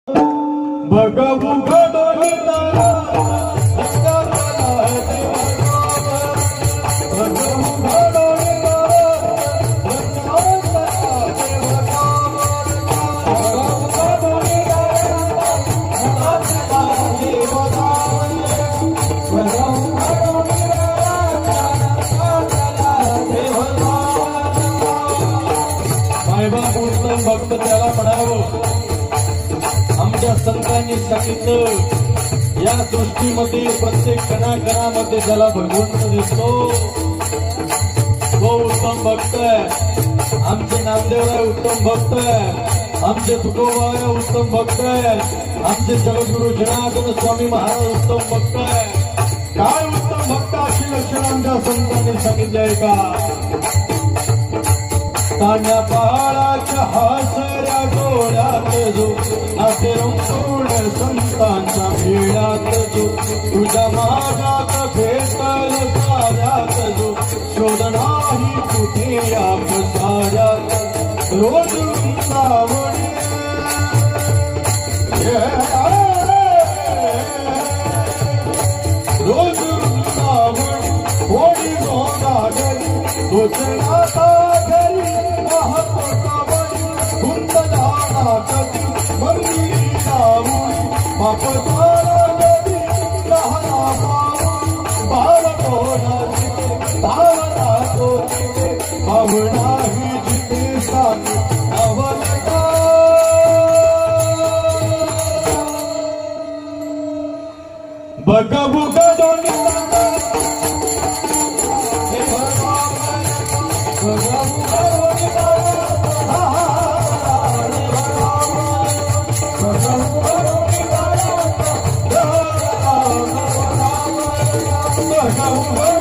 बघू घडोली तारा मायबाप उत्तम भक्त त्याला म्हणावं. आमच्या संतांनी सांगितलं या सृष्टीमध्ये प्रत्येक कणाकणामध्ये ज्याला भगवंत दिसतो तो उत्तम भक्त आहे. आमचे नामदेवराय उत्तम भक्त आहे, आमचे तुकोबाराय उत्तम भक्त आहे, आमचे जगद्गुरु जनार्दन स्वामी महाराज उत्तम भक्त आहे. काय उत्तम भक्त अशी लक्षणं आमच्या संतांनी सांगितलंय का? तान्या पहाडाच्या हासऱ्या डोळ्यात जो नाते रंगून संतांच्या भेळात जो तुझ्या माझ्यात भेटल साऱ्यात जो शोध नाही कुठे या साऱ्यात रोज वृंदावणी रोज वृंदावणी थोडी गोंदा गली तोचनाता गली मंदिरी जाऊन बापतारा गदी लहाना पाऊन बाळकोणा जिथे धावना तो तिथे भावनाही जिथे सांगे नवलता. बघ बुग दोन्ही Oh,